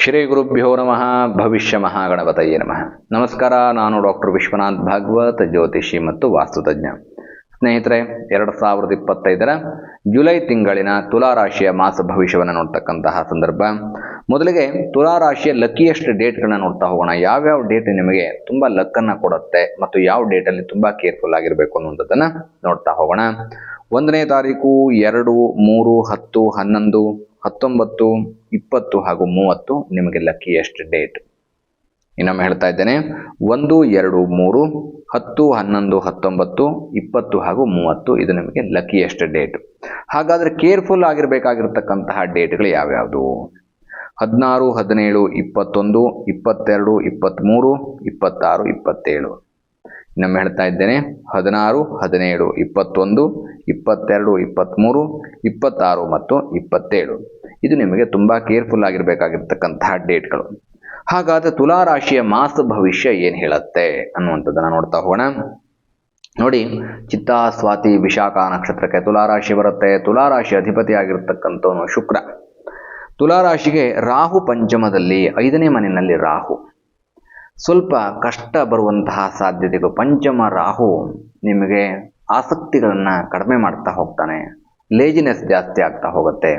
ಶ್ರೀ ಗುರುಭ್ಯೋ ನಮಃ. ಭವಿಷ್ಯ ಮಹಾಗಣಪತಯೇ ನಮಃ. ನಮಸ್ಕಾರ. ನಾನು ಡಾಕ್ಟರ್ ವಿಶ್ವನಾಥ್ ಭಾಗವತ್, ಜ್ಯೋತಿಷಿ ಮತ್ತು ವಾಸ್ತುತಜ್ಞ. ಸ್ನೇಹಿತರೆ, 2025ರ ಜುಲೈ ತಿಂಗಳಿನ ತುಲಾರಾಶಿಯ ಮಾಸ ಭವಿಷ್ಯವನ್ನು ನೋಡ್ತಕ್ಕಂತಹ ಸಂದರ್ಭ. ಮೊದಲಿಗೆ ತುಲಾರಾಶಿಯ ಲಕ್ಕಿಯೆಸ್ಟ್ ಡೇಟ್ಗಳನ್ನ ನೋಡ್ತಾ ಹೋಗೋಣ. ಯಾವ್ಯಾವ ಡೇಟ್ ನಿಮಗೆ ತುಂಬ ಲಕ್ಕನ್ನು ಕೊಡುತ್ತೆ ಮತ್ತು ಯಾವ ಡೇಟಲ್ಲಿ ತುಂಬ ಕೇರ್ಫುಲ್ ಆಗಿರಬೇಕು ಅನ್ನುವಂಥದ್ದನ್ನು ನೋಡ್ತಾ ಹೋಗೋಣ. 1ನೇ ತಾರೀಕು, 2, 3, 10, 11, 19, 20 ಹಾಗೂ 30 ನಿಮಗೆ ಲಕ್ಕಿಯೆಸ್ಟ್ ಡೇಟ್. ಇನ್ನೊಮ್ಮೆ ಹೇಳ್ತಾ ಇದ್ದೇನೆ, 1, 2, 3, 10, 11, 19, 20 ಹಾಗೂ 30 ಇದು ನಿಮಗೆ ಲಕ್ಕಿಯೆಸ್ಟ್ ಡೇಟ್. ಹಾಗಾದರೆ ಕೇರ್ಫುಲ್ ಆಗಿರಬೇಕಾಗಿರ್ತಕ್ಕಂತಹ ಡೇಟ್ಗಳು ಯಾವ್ಯಾವುದು? 16, 17, 21, 22, 23, 26, 27. ಇನ್ನೊಮ್ಮೆ ಹೇಳ್ತಾ ಇದ್ದೇನೆ, 16, 17, 21, 22, 23, 26 ಮತ್ತು 27 ಇದು ನಿಮಗೆ ತುಂಬ ಕೇರ್ಫುಲ್ ಆಗಿರಬೇಕಾಗಿರ್ತಕ್ಕಂತಹ ಡೇಟ್ಗಳು. ಹಾಗಾದರೆ ತುಲಾರಾಶಿಯ ಮಾಸ ಭವಿಷ್ಯ ಏನು ಹೇಳುತ್ತೆ ಅನ್ನುವಂಥದ್ದನ್ನು ನೋಡ್ತಾ ಹೋಗೋಣ. ನೋಡಿ, ಚಿತ್ತಾ, ಸ್ವಾತಿ, ವಿಶಾಖ ನಕ್ಷತ್ರಕ್ಕೆ ತುಲಾರಾಶಿ ಬರುತ್ತೆ. ತುಲಾರಾಶಿ ಅಧಿಪತಿ ಆಗಿರ್ತಕ್ಕಂಥವನು ಶುಕ್ರ. ತುಲಾರಾಶಿಗೆ ರಾಹು ಪಂಚಮದಲ್ಲಿ, 5ನೇ ಮನೆಯಲ್ಲಿ ರಾಹು. ಸ್ವಲ್ಪ ಕಷ್ಟ ಬರುವಂತಹ ಸಾಧ್ಯತೆಗಳು. ಪಂಚಮ ರಾಹು ನಿಮಗೆ ಆಸಕ್ತಿಗಳನ್ನು ಕಡಿಮೆ ಮಾಡ್ತಾ ಹೋಗ್ತಾನೆ. ಲೇಜಿನೆಸ್ ಜಾಸ್ತಿ ಆಗ್ತಾ ಹೋಗುತ್ತೆ.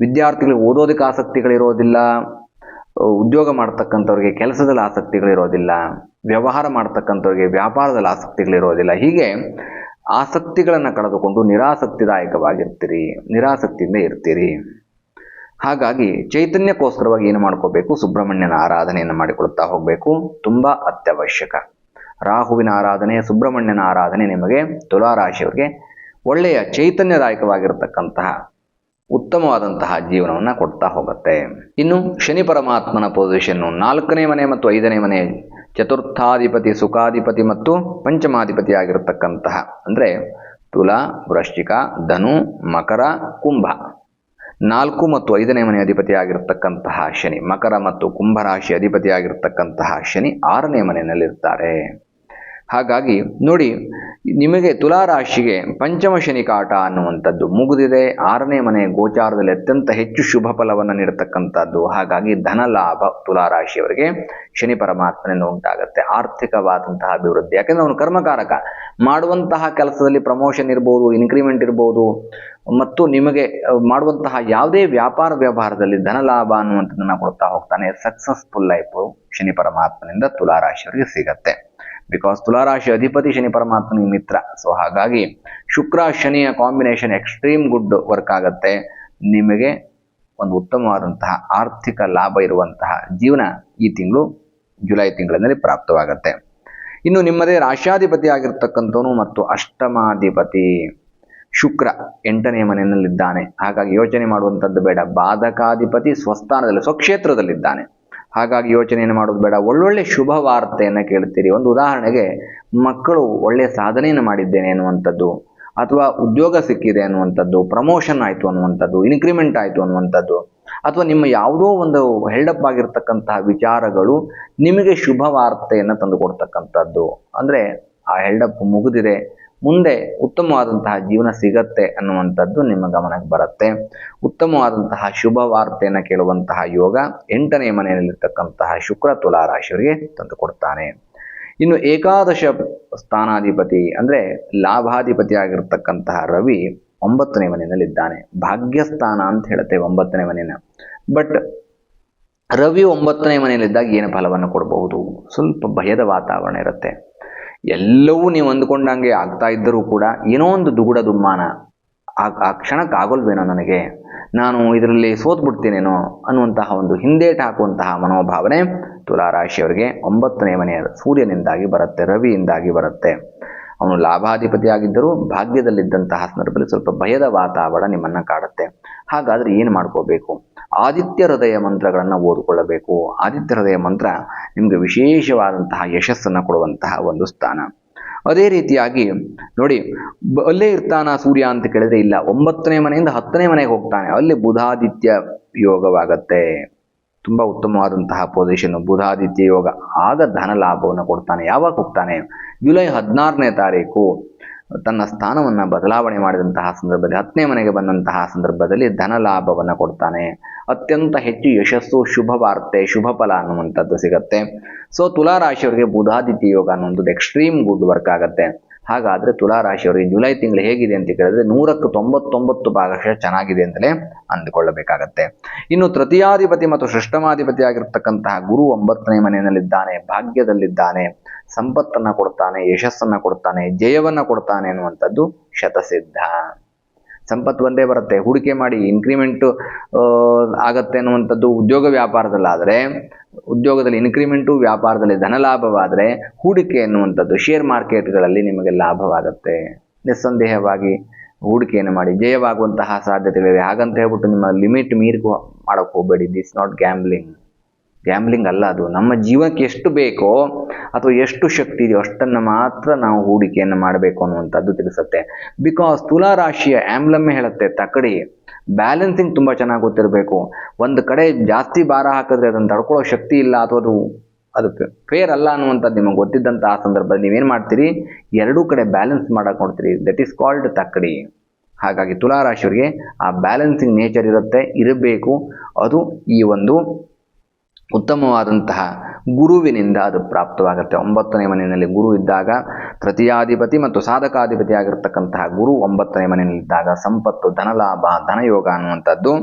ವಿದ್ಯಾರ್ಥಿಗಳಿಗೆ ಓದೋದಕ್ಕೆ ಆಸಕ್ತಿಗಳಿರೋದಿಲ್ಲ. ಉದ್ಯೋಗ ಮಾಡ್ತಕ್ಕಂಥವ್ರಿಗೆ ಕೆಲಸದಲ್ಲಿ ಆಸಕ್ತಿಗಳಿರೋದಿಲ್ಲ. ವ್ಯವಹಾರ ಮಾಡ್ತಕ್ಕಂಥವ್ರಿಗೆ ವ್ಯಾಪಾರದಲ್ಲಿ ಆಸಕ್ತಿಗಳಿರೋದಿಲ್ಲ. ಹೀಗೆ ಆಸಕ್ತಿಗಳನ್ನು ಕಳೆದುಕೊಂಡು ನಿರಾಸಕ್ತಿದಾಯಕವಾಗಿರ್ತೀರಿ, ನಿರಾಸಕ್ತಿಯಿಂದ ಇರ್ತೀರಿ. ಹಾಗಾಗಿ ಚೈತನ್ಯಕ್ಕೋಸ್ಕರವಾಗಿ ಏನು ಮಾಡ್ಕೋಬೇಕು? ಸುಬ್ರಹ್ಮಣ್ಯನ ಆರಾಧನೆಯನ್ನು ಮಾಡಿಕೊಳ್ತಾ ಹೋಗಬೇಕು. ತುಂಬ ಅತ್ಯವಶ್ಯಕ. ರಾಹುವಿನ ಆರಾಧನೆ, ಸುಬ್ರಹ್ಮಣ್ಯನ ಆರಾಧನೆ ನಿಮಗೆ ತುಲಾರಾಶಿಯವರಿಗೆ ಒಳ್ಳೆಯ ಚೈತನ್ಯದಾಯಕವಾಗಿರತಕ್ಕಂತಹ ಉತ್ತಮವಾದಂತಹ ಜೀವನವನ್ನು ಕೊಡ್ತಾ ಹೋಗುತ್ತೆ. ಇನ್ನು ಶನಿ ಪರಮಾತ್ಮನ ಪೊಸಿಷನ್ನು 4ನೇ ಮನೆ ಮತ್ತು 5ನೇ ಮನೆ, ಚತುರ್ಥಾಧಿಪತಿ, ಸುಖಾಧಿಪತಿ ಮತ್ತು ಪಂಚಮಾಧಿಪತಿ ಆಗಿರತಕ್ಕಂತಹ, ಅಂದರೆ ತುಲಾ, ವೃಶ್ಚಿಕ, ಧನು, ಮಕರ, ಕುಂಭ 4 ಮತ್ತು 5ನೇ ಮನೆ ಅಧಿಪತಿ ಆಗಿರತಕ್ಕಂತಹ ಶನಿ, ಮಕರ ಮತ್ತು ಕುಂಭರಾಶಿ ಅಧಿಪತಿ ಆಗಿರತಕ್ಕಂತಹ ಶನಿ 6ನೇ ಮನೆಯಲ್ಲಿರ್ತಾರೆ. ಹಾಗಾಗಿ ನೋಡಿ, ನಿಮಗೆ ತುಲಾರಾಶಿಗೆ ಪಂಚಮ ಶನಿ ಕಾಟ ಅನ್ನುವಂಥದ್ದು ಮುಗಿದಿದೆ. 6ನೇ ಮನೆ ಗೋಚಾರದಲ್ಲಿ ಅತ್ಯಂತ ಹೆಚ್ಚು ಶುಭ ಫಲವನ್ನು ನೀಡತಕ್ಕಂಥದ್ದು. ಹಾಗಾಗಿ ಧನ ಲಾಭ ತುಲಾರಾಶಿಯವರಿಗೆ ಶನಿ ಪರಮಾತ್ಮನಿಂದ ಉಂಟಾಗುತ್ತೆ. ಆರ್ಥಿಕವಾದಂತಹ ಅಭಿವೃದ್ಧಿ, ಯಾಕೆಂದರೆ ಅವನು ಕರ್ಮಕಾರಕ. ಮಾಡುವಂತಹ ಕೆಲಸದಲ್ಲಿ ಪ್ರಮೋಷನ್ ಇರ್ಬೋದು, ಇನ್ಕ್ರಿಮೆಂಟ್ ಇರ್ಬೋದು, ಮತ್ತು ನಿಮಗೆ ಮಾಡುವಂತಹ ಯಾವುದೇ ವ್ಯಾಪಾರ ವ್ಯವಹಾರದಲ್ಲಿ ಧನ ಲಾಭ ಅನ್ನುವಂಥದ್ದನ್ನು ಕೊಡ್ತಾ ಹೋಗ್ತಾನೆ. ಸಕ್ಸಸ್ಫುಲ್ ಲೈಫು ಶನಿ ಪರಮಾತ್ಮನಿಂದ ತುಲಾರಾಶಿಯವರಿಗೆ ಸಿಗತ್ತೆ. ಬಿಕಾಸ್ ತುಲಾರಾಶಿ ಅಧಿಪತಿ ಶನಿ ಪರಮಾತ್ಮನಿಗೆ ಮಿತ್ರ. ಸೊ ಹಾಗಾಗಿ ಶುಕ್ರ ಶನಿಯ ಕಾಂಬಿನೇಷನ್ ಎಕ್ಸ್ಟ್ರೀಮ್ ಗುಡ್ ವರ್ಕ್ ಆಗುತ್ತೆ. ನಿಮಗೆ ಒಂದು ಉತ್ತಮವಾದಂತಹ ಆರ್ಥಿಕ ಲಾಭ ಇರುವಂತಹ ಜೀವನ ಈ ತಿಂಗಳು, ಜುಲೈ ತಿಂಗಳಿನಲ್ಲಿ ಪ್ರಾಪ್ತವಾಗುತ್ತೆ. ಇನ್ನು ನಿಮ್ಮದೇ ರಾಶ್ಯಾಧಿಪತಿ ಆಗಿರ್ತಕ್ಕಂಥವನು ಮತ್ತು ಅಷ್ಟಮಾಧಿಪತಿ ಶುಕ್ರ 8ನೇ ಮನೆಯಲ್ಲಿದ್ದಾನೆ. ಹಾಗಾಗಿ ಯೋಚನೆ ಮಾಡುವಂಥದ್ದು ಬೇಡ. ಬಾಧಕಾಧಿಪತಿ ಸ್ವಸ್ಥಾನದಲ್ಲಿ, ಸ್ವಕ್ಷೇತ್ರದಲ್ಲಿದ್ದಾನೆ. ಹಾಗಾಗಿ ಯೋಚನೆಯನ್ನು ಮಾಡೋದು ಬೇಡ. ಒಳ್ಳೊಳ್ಳೆ ಶುಭ ವಾರ್ತೆಯನ್ನು ಕೇಳ್ತೀರಿ. ಒಂದು ಉದಾಹರಣೆಗೆ, ಮಕ್ಕಳು ಒಳ್ಳೆಯ ಸಾಧನೆಯನ್ನು ಮಾಡಿದ್ದೇನೆ ಅನ್ನುವಂಥದ್ದು, ಅಥವಾ ಉದ್ಯೋಗ ಸಿಕ್ಕಿದೆ ಅನ್ನುವಂಥದ್ದು, ಪ್ರಮೋಷನ್ ಆಯಿತು ಅನ್ನುವಂಥದ್ದು, ಇನ್ಕ್ರಿಮೆಂಟ್ ಆಯಿತು ಅನ್ನುವಂಥದ್ದು, ಅಥವಾ ನಿಮ್ಮ ಯಾವುದೋ ಒಂದು ಹೆಲ್ಡಪ್ ಆಗಿರ್ತಕ್ಕಂತಹ ವಿಚಾರಗಳು ನಿಮಗೆ ಶುಭ ವಾರ್ತೆಯನ್ನು ತಂದು ಕೊಡ್ತಕ್ಕಂಥದ್ದು. ಅಂದರೆ ಆ ಹೆಲ್ಡಪ್ ಮುಗಿದಿದೆ, ಮುಂದೆ ಉತ್ತಮವಾದಂತಹ ಜೀವನ ಸಿಗತ್ತೆ ಅನ್ನುವಂಥದ್ದು ನಿಮ್ಮ ಗಮನಕ್ಕೆ ಬರುತ್ತೆ. ಉತ್ತಮವಾದಂತಹ ಶುಭ ವಾರ್ತೆಯನ್ನು ಕೇಳುವಂತಹ ಯೋಗ 8ನೇ ಮನೆಯಲ್ಲಿರ್ತಕ್ಕಂತಹ ಶುಕ್ರ ತುಲಾರಾಶಿಯವರಿಗೆ ತಂದು ಕೊಡ್ತಾನೆ. ಇನ್ನು ಏಕಾದಶ ಸ್ಥಾನಾಧಿಪತಿ ಅಂದರೆ ಲಾಭಾಧಿಪತಿ ಆಗಿರ್ತಕ್ಕಂತಹ ರವಿ 9ನೇ ಮನೆಯಲ್ಲಿದ್ದಾನೆ. ಭಾಗ್ಯಸ್ಥಾನ ಅಂತ ಹೇಳುತ್ತೆ 9ನೇ ಮನೆಯನ್ನು. ಬಟ್ ರವಿ 9ನೇ ಮನೆಯಲ್ಲಿದ್ದಾಗ ಏನು ಫಲವನ್ನು ಕೊಡಬಹುದು? ಸ್ವಲ್ಪ ಭಯದ ವಾತಾವರಣ ಇರುತ್ತೆ. ಎಲ್ಲವೂ ನೀವು ಅಂದುಕೊಂಡಂಗೆ ಆಗ್ತಾ ಇದ್ದರೂ ಕೂಡ ಏನೋ ಒಂದು ದುಗುಡ ದುಮ್ಮಾನ, ಆ ಕ್ಷಣಕ್ಕೆ ಆಗೋಲ್ವೇನೋ, ನನಗೆ ನಾನು ಇದರಲ್ಲಿ ಸೋತ್ಬಿಡ್ತೀನೇನೋ ಅನ್ನುವಂತಹ ಒಂದು ಹಿಂದೇಟು ಹಾಕುವಂತಹ ಮನೋಭಾವನೆ ತುಲಾರಾಶಿಯವರಿಗೆ 9ನೇ ಮನೆಯ ಸೂರ್ಯನಿಂದಾಗಿ ಬರುತ್ತೆ, ರವಿಯಿಂದಾಗಿ ಬರುತ್ತೆ. ಅವನು ಲಾಭಾಧಿಪತಿ ಆಗಿದ್ದರೂ ಭಾಗ್ಯದಲ್ಲಿದ್ದಂತಹ ಸಂದರ್ಭದಲ್ಲಿ ಸ್ವಲ್ಪ ಭಯದ ವಾತಾವರಣ ನಿಮ್ಮನ್ನು ಕಾಡುತ್ತೆ. ಹಾಗಾದರೆ ಏನು ಮಾಡ್ಕೋಬೇಕು? ಆದಿತ್ಯ ಹೃದಯ ಮಂತ್ರಗಳನ್ನು ಓದಿಕೊಳ್ಳಬೇಕು. ಆದಿತ್ಯ ಹೃದಯ ಮಂತ್ರ ನಿಮಗೆ ವಿಶೇಷವಾದಂತಹ ಯಶಸ್ಸನ್ನು ಕೊಡುವಂತಹ ಒಂದು ಸ್ಥಾನ. ಅದೇ ರೀತಿಯಾಗಿ ನೋಡಿ, ಅಲ್ಲೇ ಇರ್ತಾನ ಸೂರ್ಯ ಅಂತ ಕೇಳಿದ್ರೆ ಇಲ್ಲ, 9ನೇ ಮನೆಯಿಂದ 10ನೇ ಮನೆಗೆ ಹೋಗ್ತಾನೆ. ಅಲ್ಲಿ ಬುಧಾದಿತ್ಯ ಯೋಗವಾಗತ್ತೆ. ತುಂಬ ಉತ್ತಮವಾದಂತಹ ಪೊಸಿಷನ್ ಬುಧಾದಿತ್ಯ ಯೋಗ. ಆಗ ಧನ ಲಾಭವನ್ನು ಕೊಡ್ತಾನೆ. ಯಾವಾಗ ಹೋಗ್ತಾನೆ? ಜುಲೈ 16ನೇ ತಾರೀಕು ತನ್ನ ಸ್ಥಾನವನ್ನು ಬದಲಾವಣೆ ಮಾಡಿದಂತಹ ಸಂದರ್ಭದಲ್ಲಿ 10ನೇ ಮನೆಗೆ ಬಂದಂತಹ ಸಂದರ್ಭದಲ್ಲಿ ಧನ ಲಾಭವನ್ನು ಕೊಡ್ತಾನೆ. ಅತ್ಯಂತ ಹೆಚ್ಚು ಯಶಸ್ಸು, ಶುಭ ವಾರ್ತೆ, ಶುಭ ಫಲ ಅನ್ನುವಂಥದ್ದು ಸಿಗುತ್ತೆ. ಸೊ ತುಲಾರಾಶಿಯವರಿಗೆ ಬುಧಾದಿತ್ಯ ಯೋಗ ಅನ್ನುವಂಥದ್ದು ಎಕ್ಸ್ಟ್ರೀಮ್ ಗುಡ್ ವರ್ಕ್ ಆಗುತ್ತೆ. ಹಾಗಾದರೆ ತುಲಾರಾಶಿಯವರಿಗೆ ಜುಲೈ ತಿಂಗಳು ಹೇಗಿದೆ ಅಂತ ಕೇಳಿದ್ರೆ 100ಕ್ಕೆ 99% ಚೆನ್ನಾಗಿದೆ ಅಂತಲೇ ಅಂದುಕೊಳ್ಳಬೇಕಾಗತ್ತೆ. ಇನ್ನು ತೃತೀಯಾಧಿಪತಿ ಮತ್ತು ಷಷ್ಠಮಾಧಿಪತಿ ಆಗಿರ್ತಕ್ಕಂತಹ ಗುರು 9ನೇ ಮನೆಯಲ್ಲಿದ್ದಾನೆ, ಭಾಗ್ಯದಲ್ಲಿದ್ದಾನೆ, ಸಂಪತ್ತನ್ನು ಕೊಡ್ತಾನೆ, ಯಶಸ್ಸನ್ನು ಕೊಡ್ತಾನೆ, ಜಯವನ್ನು ಕೊಡ್ತಾನೆ ಅನ್ನುವಂಥದ್ದು ಶತಸಿದ್ಧ. ಸಂಪತ್ತು ಒಂದೇ ಬರುತ್ತೆ, ಹೂಡಿಕೆ ಮಾಡಿ ಇನ್ಕ್ರಿಮೆಂಟು ಆಗತ್ತೆ ಅನ್ನುವಂಥದ್ದು ಉದ್ಯೋಗ ವ್ಯಾಪಾರದಲ್ಲಾದರೆ, ಉದ್ಯೋಗದಲ್ಲಿ ಇನ್ಕ್ರಿಮೆಂಟು, ವ್ಯಾಪಾರದಲ್ಲಿ ಧನಲಾಭವಾದರೆ, ಹೂಡಿಕೆ ಎನ್ನುವಂಥದ್ದು ಶೇರ್ ಮಾರ್ಕೆಟ್ಗಳಲ್ಲಿ ನಿಮಗೆ ಲಾಭವಾಗುತ್ತೆ. ನಿಸ್ಸಂದೇಹವಾಗಿ ಹೂಡಿಕೆಯನ್ನು ಮಾಡಿ ಜಯವಾಗುವಂತಹ ಸಾಧ್ಯತೆಗಳಿವೆ. ಹಾಗಂತ ಹೇಳ್ಬಿಟ್ಟು ನಿಮ್ಮ ಲಿಮಿಟ್ ಮೀರಿ ಮಾಡೋಕ್ಕೆ ಹೋಗಬೇಡಿ. ದಿಸ್ ನಾಟ್ ಗ್ಯಾಮ್ಲಿಂಗ್ ಅಲ್ಲ, ಅದು ನಮ್ಮ ಜೀವನಕ್ಕೆ ಎಷ್ಟು ಬೇಕೋ ಅಥವಾ ಎಷ್ಟು ಶಕ್ತಿ ಇದೆಯೋ ಅಷ್ಟನ್ನು ಮಾತ್ರ ನಾವು ಹೂಡಿಕೆಯನ್ನು ಮಾಡಬೇಕು ಅನ್ನುವಂಥದ್ದು ತಿಳಿಸುತ್ತೆ. ಬಿಕಾಸ್ ತುಲಾರಾಶಿಯ ಆಮ್ಲಮ್ಮೆ ಹೇಳುತ್ತೆ, ತಕಡಿ ಬ್ಯಾಲೆನ್ಸಿಂಗ್ ತುಂಬ ಚೆನ್ನಾಗಿ ಗೊತ್ತಿರಬೇಕು. ಒಂದು ಕಡೆ ಜಾಸ್ತಿ ಭಾರ ಹಾಕಿದ್ರೆ ಅದನ್ನು ತಡ್ಕೊಳ್ಳೋ ಶಕ್ತಿ ಇಲ್ಲ ಅಥವಾ ಅದು ಫೇರ್ ಅಲ್ಲ ಅನ್ನುವಂಥದ್ದು ನಿಮಗೆ ಗೊತ್ತಿದ್ದಂಥ ಆ ಸಂದರ್ಭದಲ್ಲಿ ನೀವೇನು ಮಾಡ್ತೀರಿ, ಎರಡೂ ಕಡೆ ಬ್ಯಾಲೆನ್ಸ್ ಮಾಡಕ್ಕೆ ನೋಡ್ತೀರಿ. ದಟ್ ಈಸ್ ಕಾಲ್ಡ್ ತಕಡಿ. ಹಾಗಾಗಿ ತುಲಾರಾಶಿಯವರಿಗೆ ಆ ಬ್ಯಾಲೆನ್ಸಿಂಗ್ ನೇಚರ್ ಇರಬೇಕು. ಅದು ಈ ಒಂದು ಉತ್ತಮವಾದಂತಹ ಗುರುವಿನಿಂದ ಅದು ಪ್ರಾಪ್ತವಾಗುತ್ತೆ. 9ನೇ ಮನೆಯಲ್ಲಿ ಗುರು ಇದ್ದಾಗ, ತೃತೀಯಾಧಿಪತಿ ಮತ್ತು ಸಾಧಕಾಧಿಪತಿ ಆಗಿರ್ತಕ್ಕಂತಹ ಗುರು 9ನೇ ಮನೆಯಲ್ಲಿದ್ದಾಗ ಸಂಪತ್ತು, ಧನಲಾಭ, ಧನಯೋಗ ಅನ್ನುವಂಥದ್ದು,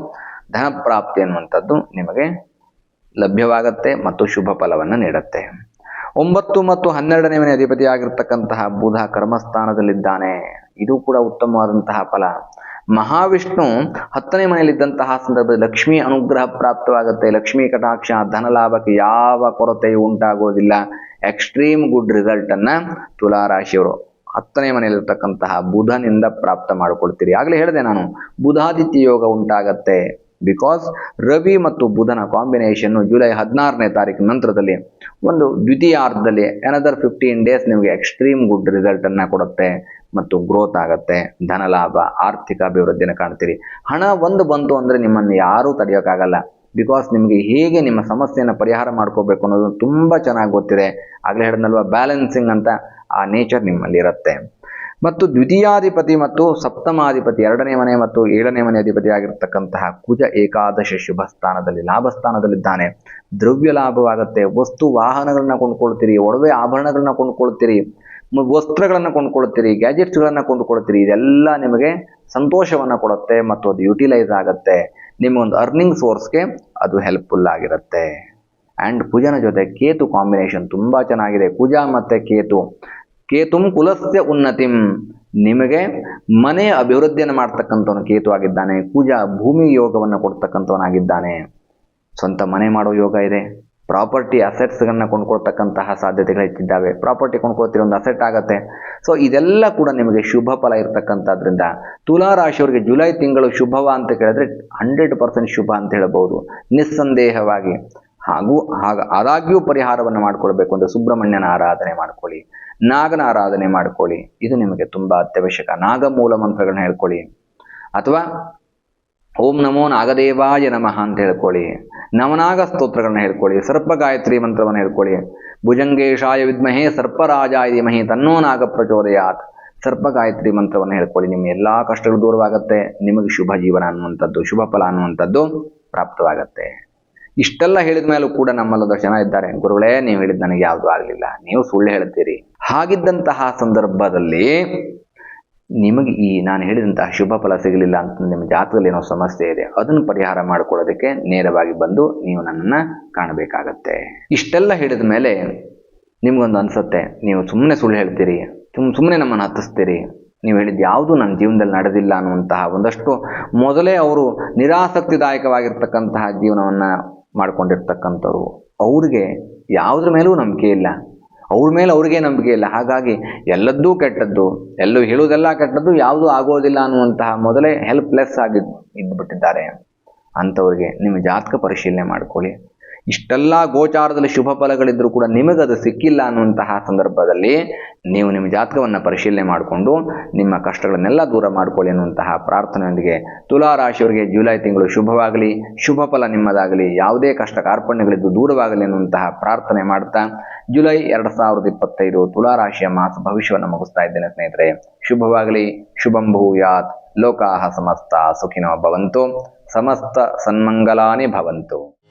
ಧನಪ್ರಾಪ್ತಿ ಅನ್ನುವಂಥದ್ದು ನಿಮಗೆ ಲಭ್ಯವಾಗುತ್ತೆ ಮತ್ತು ಶುಭ ಫಲವನ್ನು ನೀಡುತ್ತೆ. 9 ಮತ್ತು 12ನೇ ಮನೆ ಅಧಿಪತಿ ಆಗಿರ್ತಕ್ಕಂತಹ ಬುಧ ಕರ್ಮಸ್ಥಾನದಲ್ಲಿದ್ದಾನೆ. ಇದು ಕೂಡ ಉತ್ತಮವಾದಂತಹ ಫಲ. ಮಹಾವಿಷ್ಣು 10ನೇ ಮನೆಯಲ್ಲಿದ್ದಂತಹ ಸಂದರ್ಭದಲ್ಲಿ ಲಕ್ಷ್ಮೀ ಅನುಗ್ರಹ ಪ್ರಾಪ್ತವಾಗುತ್ತೆ. ಲಕ್ಷ್ಮೀ ಕಟಾಕ್ಷ, ಧನಲಾಭಕ್ಕೆ ಯಾವ ಕೊರತೆಯೂ ಉಂಟಾಗೋದಿಲ್ಲ. ಎಕ್ಸ್ಟ್ರೀಮ್ ಗುಡ್ ರಿಸಲ್ಟನ್ನು ತುಲಾರಾಶಿಯವರು 10ನೇ ಮನೆಯಲ್ಲಿರ್ತಕ್ಕಂತಹ ಬುಧನಿಂದ ಪ್ರಾಪ್ತ ಮಾಡಿಕೊಳ್ತೀರಿ. ಆಗಲೇ ಹೇಳಿದೆ ನಾನು, ಬುಧಾದಿತ್ಯ ಯೋಗ ಉಂಟಾಗತ್ತೆ. ಬಿಕಾಸ್ ರವಿ ಮತ್ತು ಬುಧನ ಕಾಂಬಿನೇಷನ್ನು ಜುಲೈ 16ನೇ ತಾರೀಕು ನಂತರದಲ್ಲಿ ಒಂದು ದ್ವಿತೀಯಾರ್ಧದಲ್ಲಿ ಅನದರ್ 15 ಡೇಸ್ ನಿಮಗೆ ಎಕ್ಸ್ಟ್ರೀಮ್ ಗುಡ್ ರಿಸಲ್ಟನ್ನು ಕೊಡುತ್ತೆ ಮತ್ತು ಗ್ರೋತ್ ಆಗುತ್ತೆ. ಧನಲಾಭ, ಆರ್ಥಿಕ ಅಭಿವೃದ್ಧಿಯನ್ನು ಕಾಣ್ತೀರಿ. ಹಣ ಒಂದು ಬಂತು ಅಂದರೆ ನಿಮ್ಮನ್ನು ಯಾರೂ ತಡೆಯೋಕ್ಕಾಗಲ್ಲ. ಬಿಕಾಸ್ ನಿಮಗೆ ಹೇಗೆ ನಿಮ್ಮ ಸಮಸ್ಯೆಯನ್ನು ಪರಿಹಾರ ಮಾಡ್ಕೋಬೇಕು ಅನ್ನೋದು ತುಂಬ ಚೆನ್ನಾಗಿ ಗೊತ್ತಿದೆ. ಆಗಲೇ ಹೇಳಿದ್ನಲ್ವ, ಬ್ಯಾಲೆನ್ಸಿಂಗ್ ಅಂತ ಆ ನೇಚರ್ ನಿಮ್ಮಲ್ಲಿ ಇರುತ್ತೆ. ಮತ್ತು ದ್ವಿತೀಯಾಧಿಪತಿ ಮತ್ತು ಸಪ್ತಮಾಧಿಪತಿ 2ನೇ ಮನೆ ಮತ್ತು 7ನೇ ಮನೆ ಅಧಿಪತಿ ಆಗಿರ್ತಕ್ಕಂತಹ ಕುಜ ಏಕಾದಶ ಶುಭ ಸ್ಥಾನದಲ್ಲಿ, ಲಾಭ ಸ್ಥಾನದಲ್ಲಿದ್ದಾನೆ. ದ್ರವ್ಯ ಲಾಭವಾಗುತ್ತೆ. ವಸ್ತು ವಾಹನಗಳನ್ನ ಕೊಂಡ್ಕೊಳ್ತೀರಿ, ಒಡವೆ ಆಭರಣಗಳನ್ನ ಕೊಂಡ್ಕೊಳ್ತೀರಿ, ವಸ್ತ್ರಗಳನ್ನು ಕೊಂಡ್ಕೊಳ್ತೀರಿ, ಗ್ಯಾಜೆಟ್ಸ್ಗಳನ್ನು ಕೊಂಡ್ಕೊಳ್ತೀರಿ. ಇದೆಲ್ಲ ನಿಮಗೆ ಸಂತೋಷವನ್ನು ಕೊಡುತ್ತೆ ಮತ್ತು ಅದು ಯುಟಿಲೈಸ್ ಆಗುತ್ತೆ. ನಿಮಗೊಂದು ಅರ್ನಿಂಗ್ ಸೋರ್ಸ್ಗೆ ಅದು ಹೆಲ್ಪ್ಫುಲ್ ಆಗಿರುತ್ತೆ. ಆ್ಯಂಡ್ ಕುಜನ ಜೊತೆ ಕೇತು ಕಾಂಬಿನೇಷನ್ ತುಂಬ ಚೆನ್ನಾಗಿದೆ. ಕುಜ ಮತ್ತು ಕೇತುಂ ಕುಲಸ್ಯ ಉನ್ನತಿಂ, ನಿಮಗೆ ಮನೆ ಅಭಿವೃದ್ಧಿಯನ್ನು ಮಾಡ್ತಕ್ಕಂಥವನು ಕೇತು ಆಗಿದ್ದಾನೆ. ಕುಜ ಭೂಮಿ ಯೋಗವನ್ನು ಕೊಡ್ತಕ್ಕಂಥವನಾಗಿದ್ದಾನೆ. ಸ್ವಂತ ಮನೆ ಮಾಡೋ ಯೋಗ ಇದೆ. ಪ್ರಾಪರ್ಟಿ ಅಸೆಟ್ಸ್ಗಳನ್ನ ಕೊಂಡ್ಕೊಳ್ತಕ್ಕಂತಹ ಸಾಧ್ಯತೆಗಳು ಹೆಚ್ಚಿದ್ದಾವೆ. ಪ್ರಾಪರ್ಟಿ ಕೊಂಡ್ಕೊಳ್ತೀರಿ, ಒಂದು ಅಸೆಟ್ ಆಗುತ್ತೆ. ಸೊ ಇದೆಲ್ಲ ಕೂಡ ನಿಮಗೆ ಶುಭ ಫಲ ಇರತಕ್ಕಂಥದ್ರಿಂದ ತುಲಾರಾಶಿಯವರಿಗೆ ಜುಲೈ ತಿಂಗಳು ಶುಭವ ಅಂತ ಕೇಳಿದ್ರೆ 100% ಶುಭ ಅಂತ ಹೇಳಬಹುದು ನಿಸ್ಸಂದೇಹವಾಗಿ. ಆದಾಗ್ಯೂ ಪರಿಹಾರವನ್ನು ಮಾಡ್ಕೊಳ್ಬೇಕು ಅಂದರೆ ಸುಬ್ರಹ್ಮಣ್ಯನ ಆರಾಧನೆ ಮಾಡ್ಕೊಳ್ಳಿ, ನಾಗನ ಆರಾಧನೆ ಮಾಡ್ಕೊಳ್ಳಿ. ಇದು ನಿಮಗೆ ತುಂಬ ಅತ್ಯವಶ್ಯಕ. ನಾಗ ಮೂಲ ಮಂತ್ರಗಳನ್ನ ಹೇಳ್ಕೊಳ್ಳಿ, ಅಥವಾ ಓಂ ನಮೋ ನಾಗದೇವಾಯ ನಮಃ ಅಂತ ಹೇಳ್ಕೊಳ್ಳಿ. ನವನಾಗ ಸ್ತೋತ್ರಗಳನ್ನ ಹೇಳ್ಕೊಳ್ಳಿ. ಸರ್ಪ ಗಾಯತ್ರಿ ಮಂತ್ರವನ್ನು ಹೇಳ್ಕೊಳ್ಳಿ. ಭುಜಂಗೇಶಾಯ ವಿದ್ಮಹೇ ಸರ್ಪರಾಜಾಯ ಧೀಮಹಿ ತನ್ನೋ ನಾಗ ಪ್ರಚೋದಯಾತ್. ಸರ್ಪ ಗಾಯತ್ರಿ ಮಂತ್ರವನ್ನು ಹೇಳ್ಕೊಳ್ಳಿ. ನಿಮ್ಮ ಎಲ್ಲ ಕಷ್ಟಗಳು ದೂರವಾಗುತ್ತೆ. ನಿಮಗೆ ಶುಭ ಜೀವನ ಅನ್ನುವಂಥದ್ದು, ಶುಭ ಫಲ ಅನ್ನುವಂಥದ್ದು ಪ್ರಾಪ್ತವಾಗುತ್ತೆ. ಇಷ್ಟೆಲ್ಲ ಹೇಳಿದ ಮೇಲೂ ಕೂಡ ನಮ್ಮಲ್ಲೊಂದು ಜನ ಇದ್ದಾರೆ, ಗುರುಗಳೇ ನೀವು ಹೇಳಿದ್ದು ನನಗೆ ಯಾವುದೂ ಆಗಲಿಲ್ಲ, ನೀವು ಸುಳ್ಳು ಹೇಳ್ತೀರಿ. ಹಾಗಿದ್ದಂತಹ ಸಂದರ್ಭದಲ್ಲಿ ನಿಮಗೆ ನಾನು ಹೇಳಿದಂತಹ ಶುಭ ಫಲ ಸಿಗಲಿಲ್ಲ ಅಂತ ನಿಮ್ಮ ಜಾತಕದಲ್ಲಿ ಏನೋ ಸಮಸ್ಯೆ ಇದೆ, ಅದನ್ನು ಪರಿಹಾರ ಮಾಡಿಕೊಳ್ಳೋದಕ್ಕೆ ನೇರವಾಗಿ ಬಂದು ನೀವು ನನ್ನನ್ನು ಕಾಣಬೇಕಾಗತ್ತೆ. ಇಷ್ಟೆಲ್ಲ ಹೇಳಿದ ಮೇಲೆ ನಿಮಗೊಂದು ಅನಿಸುತ್ತೆ, ನೀವು ಸುಮ್ಮನೆ ಸುಳ್ಳು ಹೇಳ್ತೀರಿ, ಸುಮ್ಮನೆ ನಮ್ಮನ್ನು ಹತ್ತಿಸ್ತೀರಿ, ನೀವು ಹೇಳಿದ್ದು ಯಾವುದೂ ನನ್ನ ಜೀವನದಲ್ಲಿ ನಡೆದಿಲ್ಲ ಅನ್ನುವಂತಹ ಒಂದಷ್ಟು ಮೊದಲೇ ಅವರು ನಿರಾಸಕ್ತಿದಾಯಕವಾಗಿರ್ತಕ್ಕಂತಹ ಜೀವನವನ್ನು ಮಾಡ್ಕೊಂಡಿರ್ತಕ್ಕಂಥವ್ರು, ಅವ್ರಿಗೆ ಯಾವುದ್ರ ಮೇಲೂ ನಂಬಿಕೆ ಇಲ್ಲ, ಅವ್ರ ಮೇಲೆ ಅವ್ರಿಗೆ ನಂಬಿಕೆ ಇಲ್ಲ. ಹಾಗಾಗಿ ಎಲ್ಲದ್ದೂ ಕೆಟ್ಟದ್ದು, ಎಲ್ಲೂ ಹೇಳುವುದೆಲ್ಲ ಕೆಟ್ಟದ್ದು, ಯಾವುದೂ ಆಗೋದಿಲ್ಲ ಅನ್ನುವಂತಹ ಮೊದಲೇ ಹೆಲ್ಪ್ಲೆಸ್ ಆಗಿ ಇದ್ದುಬಿಟ್ಟಿದ್ದಾರೆ. ಅಂಥವ್ರಿಗೆ ನಿಮ್ಮ ಜಾತಕ ಪರಿಶೀಲನೆ ಮಾಡ್ಕೊಳ್ಳಿ. ಇಷ್ಟೆಲ್ಲ ಗೋಚಾರದಲ್ಲಿ ಶುಭ ಫಲಗಳಿದ್ರೂ ಕೂಡ ನಿಮಗದು ಸಿಕ್ಕಿಲ್ಲ ಅನ್ನುವಂತಹ ಸಂದರ್ಭದಲ್ಲಿ ನೀವು ನಿಮ್ಮ ಜಾತಕವನ್ನು ಪರಿಶೀಲನೆ ಮಾಡಿಕೊಂಡು ನಿಮ್ಮ ಕಷ್ಟಗಳನ್ನೆಲ್ಲ ದೂರ ಮಾಡಿಕೊಳ್ಳಿ ಅನ್ನುವಂತಹ ಪ್ರಾರ್ಥನೆಯೊಂದಿಗೆ ತುಲಾ ರಾಶಿಯವರಿಗೆ ಜುಲೈ ತಿಂಗಳು ಶುಭವಾಗಲಿ, ಶುಭ ಫಲ ನಿಮ್ಮದಾಗಲಿ, ಯಾವುದೇ ಕಷ್ಟ ಕಾರ್ಪಣ್ಯಗಳಿದ್ದು ದೂರವಾಗಲಿ ಅನ್ನುವಂತಹ ಪ್ರಾರ್ಥನೆ ಮಾಡ್ತಾ ಜುಲೈ 2025 ತುಲಾ ರಾಶಿಯ ಮಾಸ ಭವಿಷ್ಯವನ್ನು ಮುಗಿಸ್ತಾ ಇದ್ದೇನೆ ಸ್ನೇಹಿತರೆ. ಶುಭವಾಗಲಿ. ಶುಭಂ ಭೂಯಾತ್. ಲೋಕಾಹ ಸಮಸ್ತ ಸುಖಿನೋ ಭವಂತು. ಸಮಸ್ತ ಸನ್ಮಂಗಲಾನಿ ಭವಂತು.